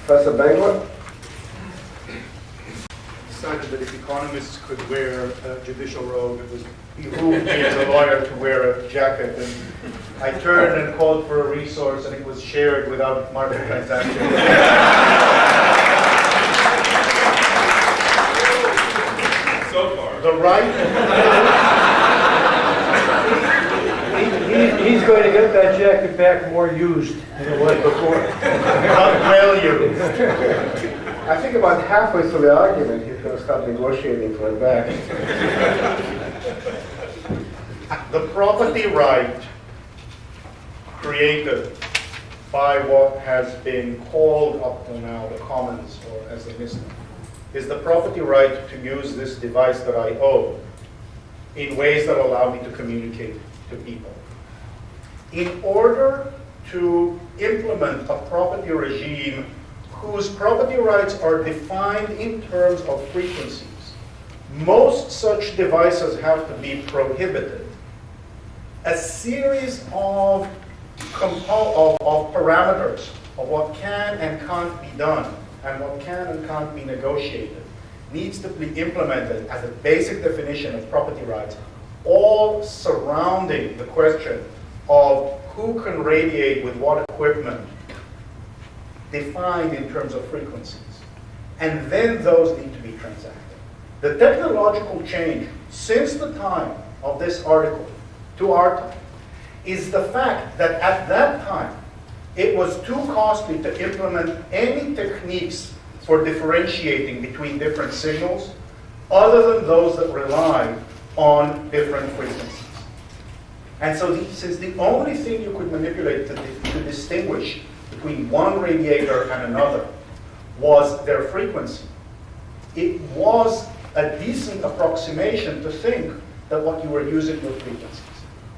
Professor Benkler? Decided that if economists could wear a judicial robe, it was behooved me as a lawyer to wear a jacket. And I turned and called for a resource, and it was shared without market transaction. So far. The right. He's going to get that jacket back more used than it was before. Not well used. I think about halfway through the argument, he's going to start negotiating for it back. The property right created by what has been called up to now the commons, or as they miss them, is the property right to use this device that I own in ways that allow me to communicate to people. In order to implement a property regime whose property rights are defined in terms of frequencies, most such devices have to be prohibited. A series of parameters of what can and can't be done and what can and can't be negotiated needs to be implemented as a basic definition of property rights, all surrounding the question of who can radiate with what equipment, defined in terms of frequencies. And then those need to be transacted. The technological change since the time of this article to our time is the fact that at that time it was too costly to implement any techniques for differentiating between different signals other than those that rely on different frequencies. And so since the only thing you could manipulate to distinguish between one radiator and another was their frequency, it was a decent approximation to think that what you were using were frequencies.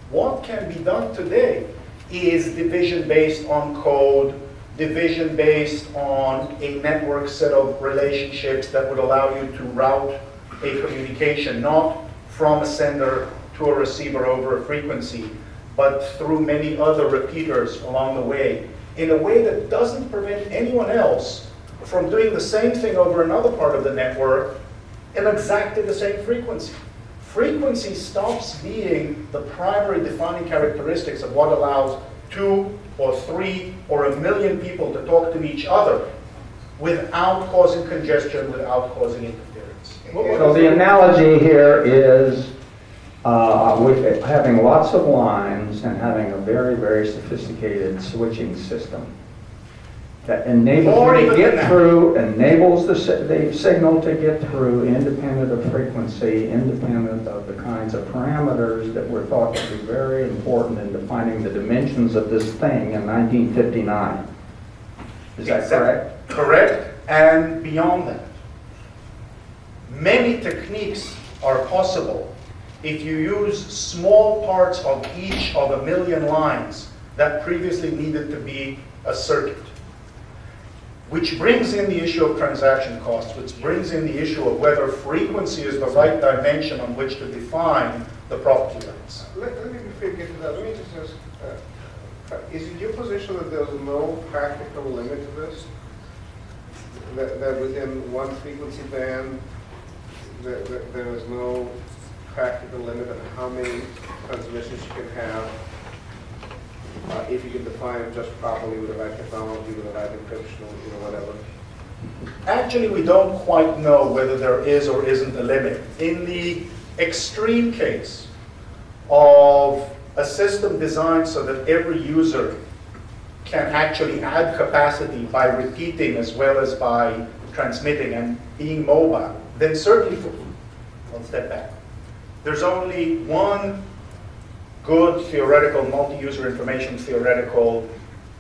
What can be done today is division based on code, division based on a network set of relationships that would allow you to route a communication, not from a sender to a receiver over a frequency, but through many other repeaters along the way, in a way that doesn't prevent anyone else from doing the same thing over another part of the network in exactly the same frequency. Frequency stops being the primary defining characteristics of what allows 2 or 3 or 1 million people to talk to each other without causing congestion, without causing interference. So the analogy here is with having lots of lines and having a very, very sophisticated switching system that enables you to get through, enables the signal to get through independent of frequency, independent of the kinds of parameters that were thought to be very important in defining the dimensions of this thing in 1959. Is that correct? Correct, and beyond that. Many techniques are possible if you use small parts of each of 1 million lines that previously needed to be a circuit. Which brings in the issue of transaction costs, which brings in the issue of whether frequency is the right dimension on which to define the property rights. Let me, before you get to that, let me just ask, is it your position that there's no practical limit to this? That within one frequency band, there is no practical limit on how many transmissions you can have if you can define it just properly with the right technology, with the right encryption, whatever? Actually, we don't quite know whether there is or isn't a limit. In the extreme case of a system designed so that every user can actually add capacity by repeating as well as by transmitting and being mobile, then certainly, I'll step back. There's only one good theoretical, multi-user information theoretical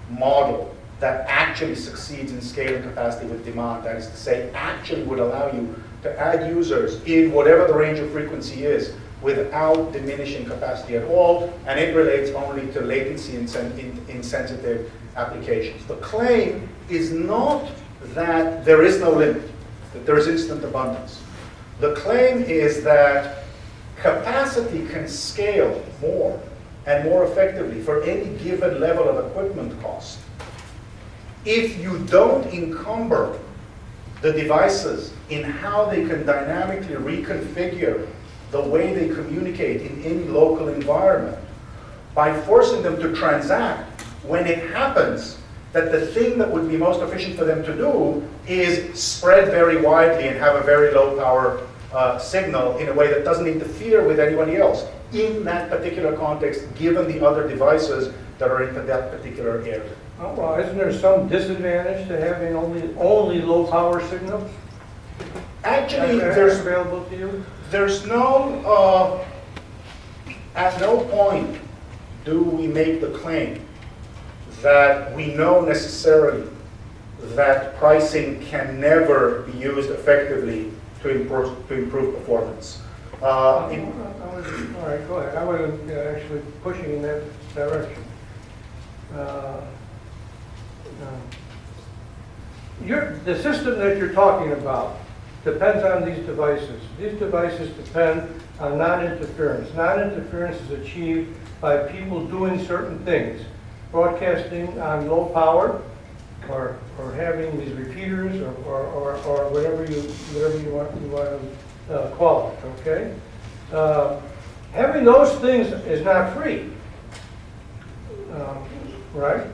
model that actually succeeds in scaling capacity with demand. That is to say, actually would allow you to add users in whatever the range of frequency is without diminishing capacity at all, and it relates only to latency insensitive applications. The claim is not that there is no limit, that there is instant abundance. The claim is that capacity can scale more and more effectively for any given level of equipment cost if you don't encumber the devices in how they can dynamically reconfigure the way they communicate in any local environment, by forcing them to transact when it happens that the thing that would be most efficient for them to do is spread very widely and have a very low power signal in a way that doesn't interfere with anybody else in that particular context, given the other devices that are in that particular area. Oh, well, isn't there some disadvantage to having only low power signals? Actually, That's available to you? there's no, at no point do we make the claim that we know necessarily that pricing can never be used effectively to improve performance. All right, go ahead. I wasn't actually pushing in that direction. The system that you're talking about depends on these devices. These devices depend on non-interference. Non-interference is achieved by people doing certain things, broadcasting on low power, or having these repeaters, or whatever you want to call it. Okay, having those things is not free, right?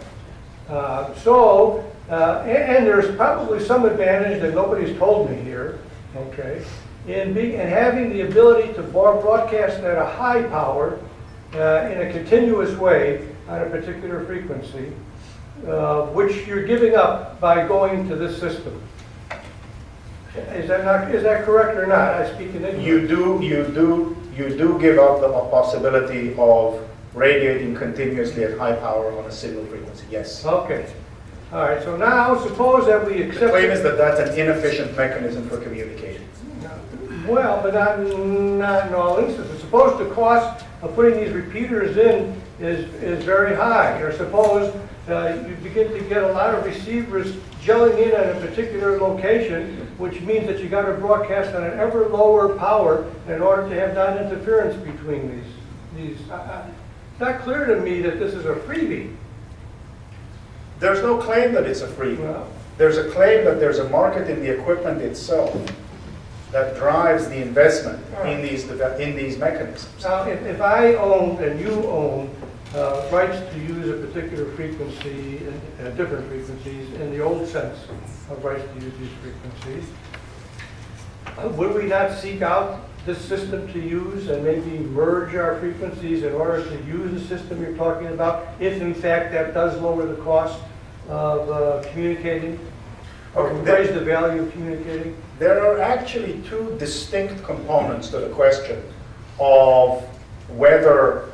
And there's probably some advantage that nobody's told me here, okay, in having the ability to broadcast at a high power in a continuous way on a particular frequency, which you're giving up by going to this system. Is that correct or not? I speak in English. You do give up the possibility of radiating continuously at high power on a signal frequency. Yes. Okay. All right. So now, suppose that we accept. The claim is that that's an inefficient mechanism for communicating. Well, but not in all instances. Suppose the cost of putting these repeaters in is very high, or suppose you begin to get a lot of receivers gelling in at a particular location, which means that you got to broadcast on an ever lower power in order to have non-interference between these. It's not clear to me that this is a freebie. There's no claim that it's a freebie. Well, There's a claim that there's a market in the equipment itself that drives the investment in these mechanisms. now, if I own and you own rights to use a particular frequency, different frequencies, in the old sense of rights to use these frequencies, would we not seek out this system to use and maybe merge our frequencies in order to use the system you're talking about, if in fact that does lower the cost of communicating, or raise the value of communicating? There are actually two distinct components to the question of whether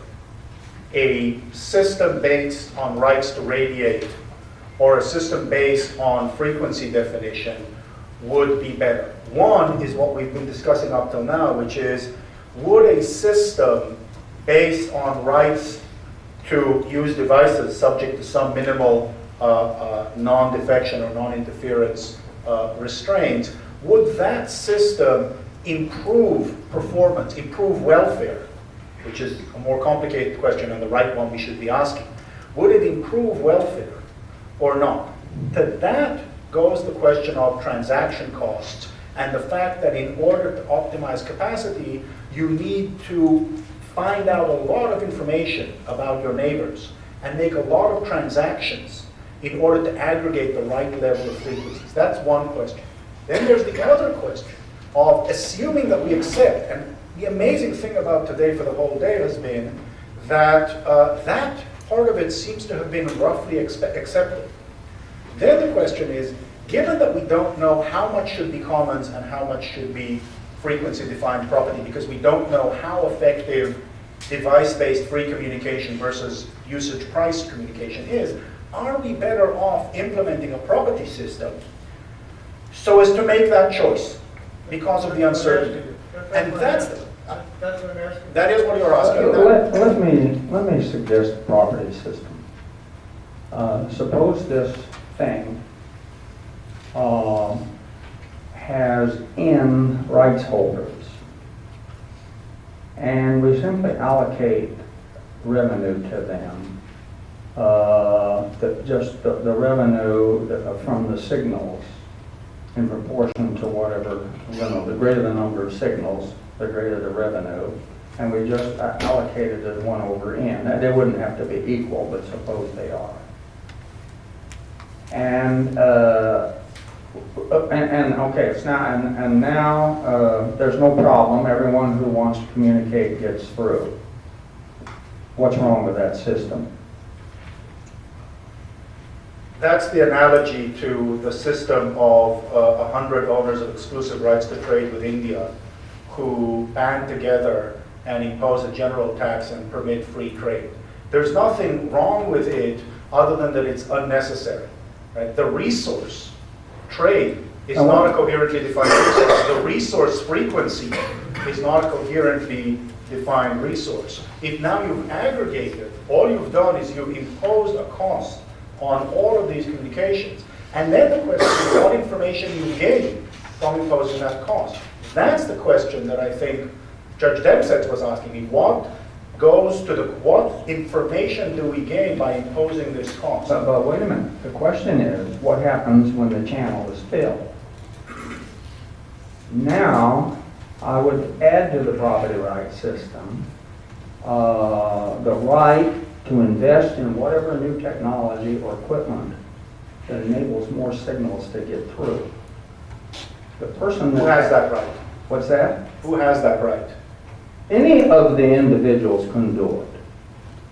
a system based on rights to radiate or a system based on frequency definition would be better. One is what we've been discussing up till now, which is, would a system based on rights to use devices subject to some minimal non-defection or non-interference restraints, would that system improve performance, improve welfare, which is a more complicated question and the right one we should be asking. Would it improve welfare or not? To that goes the question of transaction costs and the fact that in order to optimize capacity, you need to find out a lot of information about your neighbors and make a lot of transactions in order to aggregate the right level of frequencies. That's one question. Then there's the other question of assuming that we accept, and the amazing thing about today for the whole day has been that that part of it seems to have been roughly accepted. Then the question is, given that we don't know how much should be commons and how much should be frequency-defined property, because we don't know how effective device-based free communication versus usage-priced communication is, are we better off implementing a property system so as to make that choice because of the uncertainty? And that's what I'm asking. That is what you're asking. Let me suggest a property system. Suppose this thing has N rights holders, and we simply allocate revenue to them just the revenue from the signals in proportion to whatever, the greater the number of signals, the greater the revenue. And we just allocated it 1 over n. Now, they wouldn't have to be equal, but suppose they are. And okay, it's now, and now there's no problem. Everyone who wants to communicate gets through. What's wrong with that system? That's the analogy to the system of 100 owners of exclusive rights to trade with India who band together and impose a general tax and permit free trade. There's nothing wrong with it other than that it's unnecessary. Right? The resource, trade, is not a coherently defined resource. The resource frequency is not a coherently defined resource. If now you've aggregated, all you've done is you've imposed a cost on all of these communications. And then the question is what information you gain from imposing that cost. That's the question that I think Judge Debsets was asking me. What information do we gain by imposing this cost? But wait a minute. The question is, what happens when the channel is filled? Now, I would add to the property rights system the right to invest in whatever new technology or equipment that enables more signals to get through. The person Who has that right? What's that? Who has that right? Any of the individuals can do it.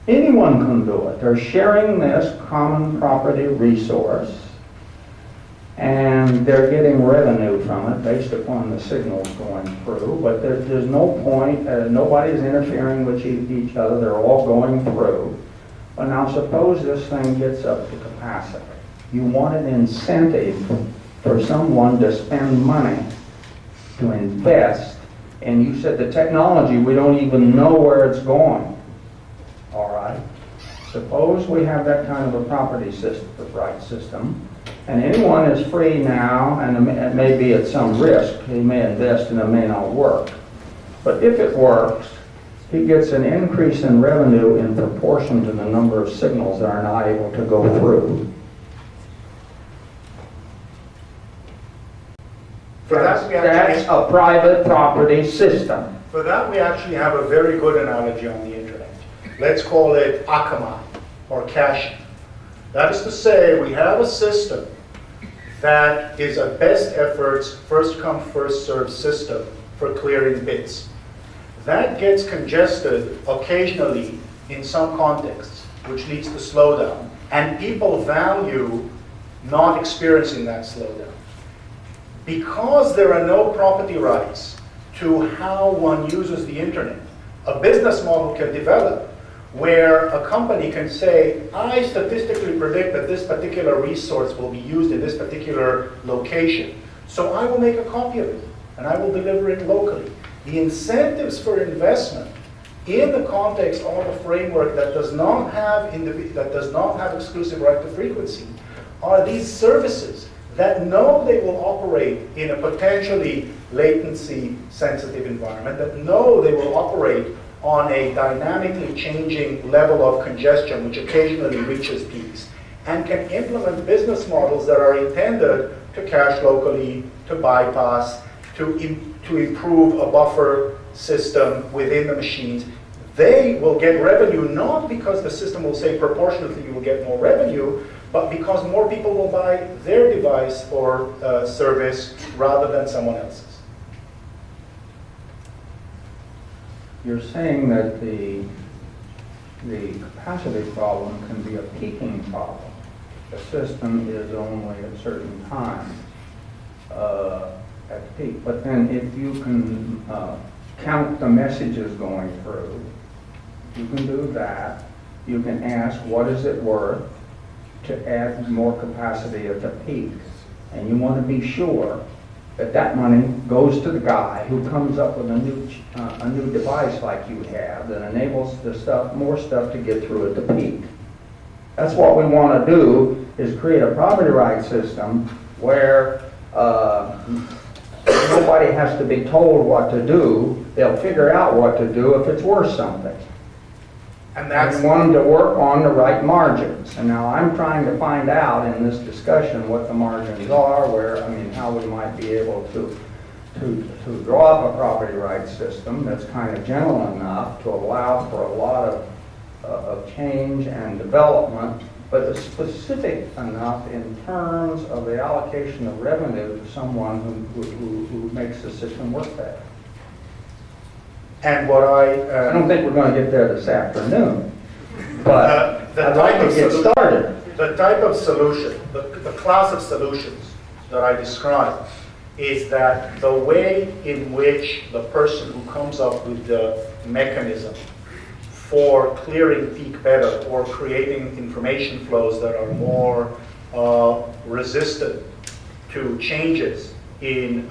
Anyone can do it. They're sharing this common property resource, and they're getting revenue from it based upon the signals going through, but there's no point, nobody's interfering with each other, they're all going through. But now suppose this thing gets up to capacity. You want an incentive for someone to spend money, to invest, and you said the technology, we don't even know where it's going. All right? Suppose we have that kind of a property system, rights system, and anyone is free now, and it may be at some risk. He may invest and it may not work. But if it works, he gets an increase in revenue in proportion to the number of signals that are not able to go through. For that, That's a private property system. For that, we actually have a very good analogy on the internet. Let's call it Akamai or caching. That is to say, we have a system that is a best efforts, first come, first served system for clearing bits. That gets congested occasionally in some contexts, which leads to slowdown. And people value not experiencing that slowdown. Because there are no property rights to how one uses the internet, a business model can develop where a company can say, I statistically predict that this particular resource will be used in this particular location. So I will make a copy of it and I will deliver it locally. The incentives for investment in the context of a framework that does not have exclusive right to frequency are these services that know they will operate in a potentially latency sensitive environment, that know they will operate on a dynamically changing level of congestion which occasionally reaches peaks, and can implement business models that are intended to cache locally, to bypass, to improve a buffer system within the machines. They will get revenue not because the system will say proportionately you will get more revenue, but because more people will buy their device or service rather than someone else's. You're saying that the capacity problem can be a peaking problem. The system is only at certain times at peak. But then if you can count the messages going through, you can do that. You can ask, what is it worth to add more capacity at the peak? And you want to be sure that that money goes to the guy who comes up with a new device like you have that enables more stuff to get through at the peak. That's what we want to do, is create a property rights system where nobody has to be told what to do. They'll figure out what to do if it's worth something. And that's, And want them to work on the right margins. And now I'm trying to find out in this discussion what the margins are, how we might be able to draw up a property rights system that's kind of gentle enough to allow for a lot of change and development, but it's specific enough in terms of the allocation of revenue to someone who makes the system work better. and what I don't think we're going to get there this afternoon, but the I'd like type to of get solu- started. The type of solution, the class of solutions that I described is that the way in which the person who comes up with the mechanism for clearing peak better or creating information flows that are more resistant to changes in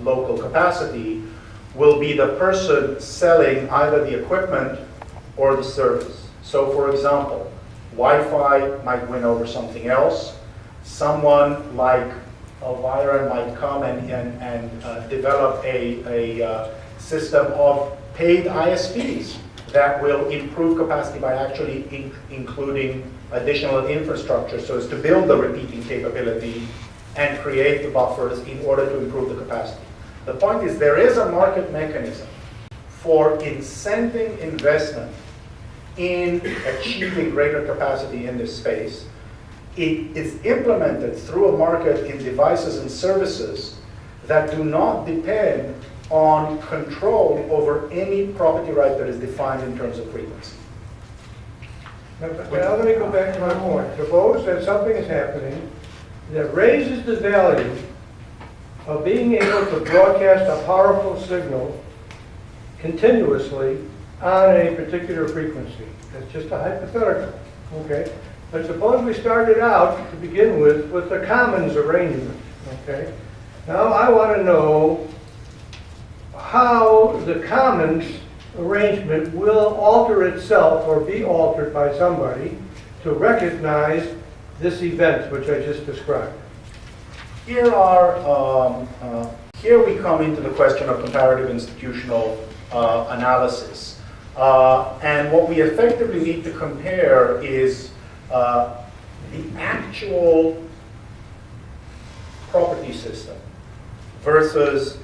local capacity will be the person selling either the equipment or the service. So for example, Wi-Fi might win over something else. Someone like Elvira might come and develop a system of paid ISPs that will improve capacity by actually including additional infrastructure so as to build the repeating capability and create the buffers in order to improve the capacity. The point is there is a market mechanism for incenting investment in achieving greater capacity in this space. It is implemented through a market in devices and services that do not depend on control over any property right that is defined in terms of frequency. Now let me go back to my point. Suppose that something is happening that raises the value of being able to broadcast a powerful signal continuously on a particular frequency. That's just a hypothetical, okay? But suppose we started out to begin with the commons arrangement, okay? Now I want to know how the commons arrangement will alter itself or be altered by somebody to recognize this event which I just described. Here we come into the question of comparative institutional analysis. And what we effectively need to compare is the actual property system versus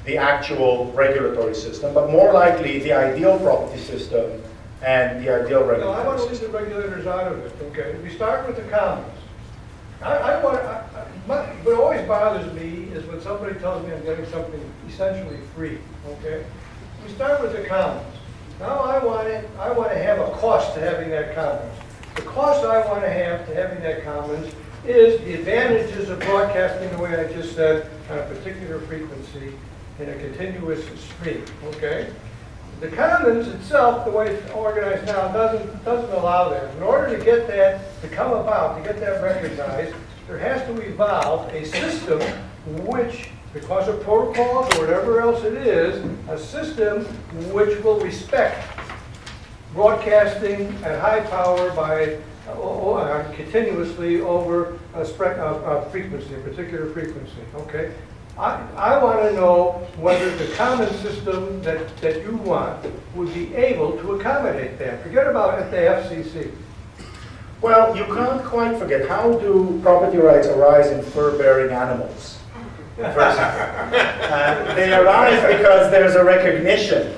the actual regulatory system, but more likely the ideal property system and the ideal No, I regulatory want to leave system. the regulators out of it, okay? We start with the commons. What always bothers me is when somebody tells me I'm getting something essentially free, okay? We start with the commons. Now I want to have a cost to having that commons. The cost I want to have to having that commons is the advantages of broadcasting the way I just said on a particular frequency in a continuous stream, okay? The commons itself, the way it's organized now, doesn't allow that. In order to get that to come about, to get that recognized, there has to evolve a system which, because of protocols or whatever else it is, a system which will respect broadcasting at high power by continuously over a frequency, a particular frequency, okay? I want to know whether the common system that you want would be able to accommodate that. Forget about at the FCC. Well, you can't quite forget, how do property rights arise in fur-bearing animals? First, they arise because there's a recognition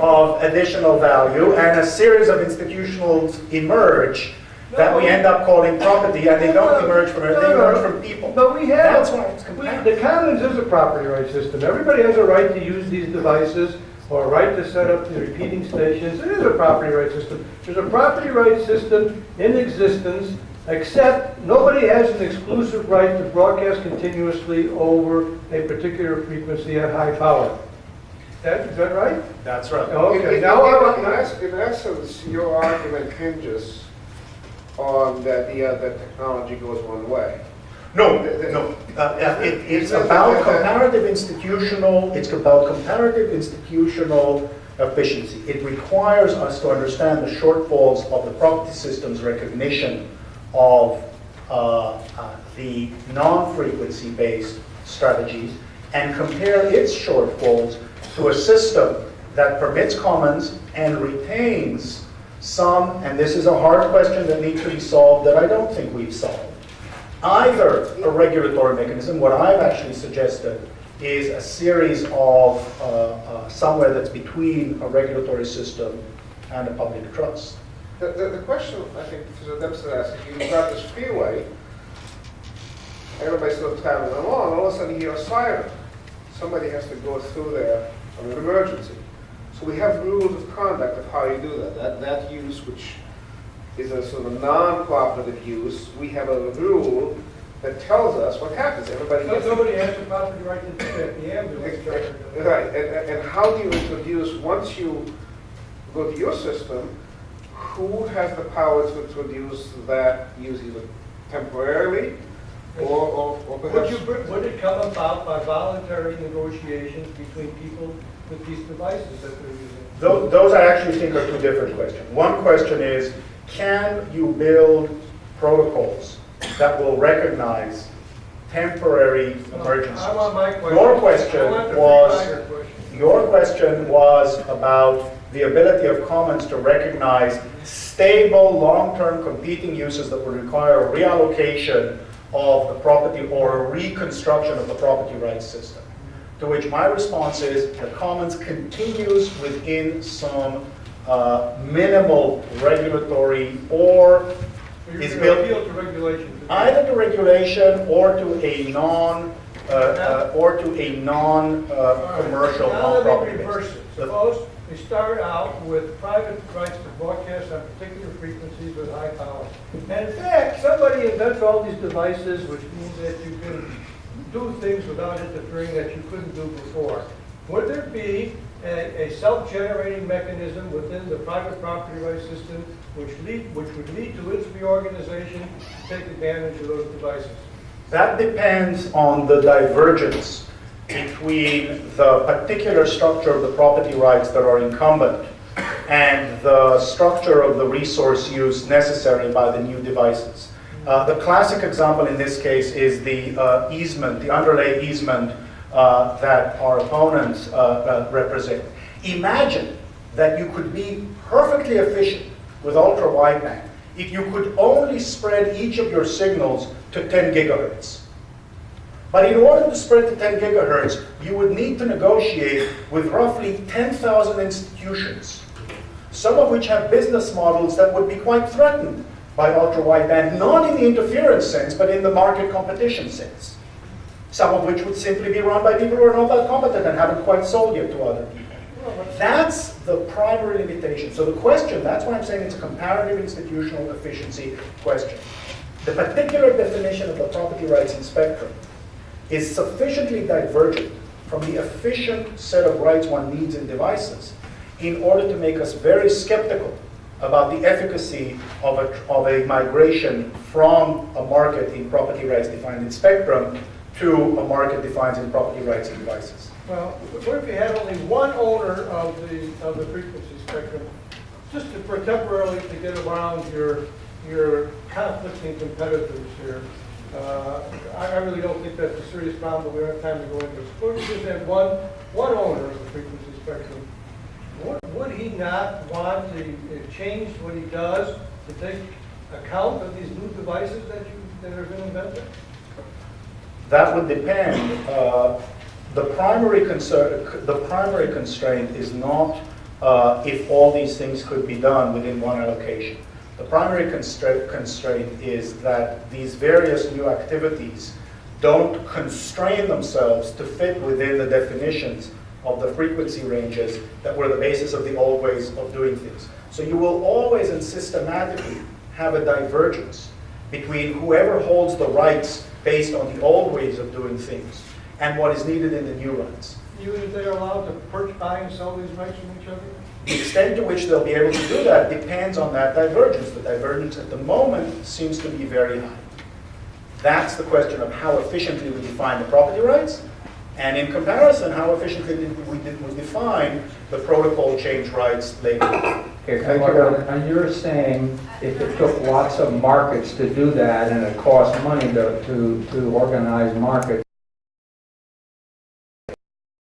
of additional value and a series of institutionals emerge that we end up calling property, and they don't emerge from it, they emerge from people. But we have, That's why it's comparative. the commons is a property right system. Everybody has a right to use these devices or a right to set up the repeating stations. It is a property right system. There's a property right system in existence, except nobody has an exclusive right to broadcast continuously over a particular frequency at high power. Is that right? That's right. Okay. In essence, your argument hinges on that the technology goes one way. No. It's about comparative institutional. It's about comparative institutional efficiency. It requires us to understand the shortfalls of the property system's recognition of the non-frequency-based strategies and compare its shortfalls to a system that permits commons and retains some, and this is a hard question that needs to be solved that I don't think we've solved, either a regulatory mechanism, what I've actually suggested is a series of somewhere that's between a regulatory system and a public trust. The question, I think, Professor Dempsey asked, if you've got this freeway, everybody's still traveling along, all of a sudden you hear a siren. Somebody has to go through there on an emergency. So we have rules of conduct of how you do that. That use, which is a sort of non-cooperative use, we have a rule that tells us what happens. Everybody gets Nobody has the property right to do that, the ambulance driver does. right. And how do you introduce, once you go to your system, who has the power to introduce that use either temporarily or perhaps... Would it come about by voluntary negotiations between people with these devices that they're using? Those I actually think are two different questions. One question is, can you build protocols that will recognize temporary emergencies? I want my question. Your question was about the ability of commons to recognize stable, long-term competing uses that would require a reallocation of the property or a reconstruction of the property rights system. To which my response is the commons continues within some minimal regulatory or is built appeal to regulation. either to regulation or to a commercial Now let me non-property reverse basis. it. Suppose we start out with private rights to broadcast on particular frequencies with high power. And in fact, somebody invents all these devices, which means that you can do things without interfering that you couldn't do before. Would there be a self-generating mechanism within the private property rights system which would lead to its reorganization to take advantage of those devices? That depends on the divergence between the particular structure of the property rights that are incumbent and the structure of the resource use necessary by the new devices. The classic example in this case is the easement, the underlay easement that our opponents represent. Imagine that you could be perfectly efficient with ultra-wideband if you could only spread each of your signals to 10 gigahertz. But in order to spread to 10 gigahertz, you would need to negotiate with roughly 10,000 institutions, some of which have business models that would be quite threatened by ultra-wideband, not in the interference sense, but in the market competition sense. Some of which would simply be run by people who are not that competent and haven't quite sold yet to other people. That's the primary limitation. So the question, that's why I'm saying it's a comparative institutional efficiency question. The particular definition of the property rights in spectrum is sufficiently divergent from the efficient set of rights one needs in devices in order to make us very skeptical about the efficacy of a migration from a market in property rights defined in spectrum to a market defined in property rights in devices. Well, what if you had only one owner of the frequency spectrum, just for temporarily to get around your conflicting competitors here? I really don't think that's a serious problem, but we don't have time to go into it. Suppose you just had one owner of the frequency spectrum. Would he not want to change what he does to take account of these new devices that are being invented? That would depend. The primary constraint is not if all these things could be done within one allocation. The primary constraint is that these various new activities don't constrain themselves to fit within the definitions of the frequency ranges that were the basis of the old ways of doing things. So you will always and systematically have a divergence between whoever holds the rights based on the old ways of doing things and what is needed in the new rights. Even if they're allowed to buy and sell these rights from each other? The extent to which they'll be able to do that depends on that divergence. The divergence at the moment seems to be very high. That's the question of how efficiently we define the property rights, and in comparison, how efficiently we define the protocol change rights later. Okay, and you're saying if it took lots of markets to do that and it cost money to organize markets,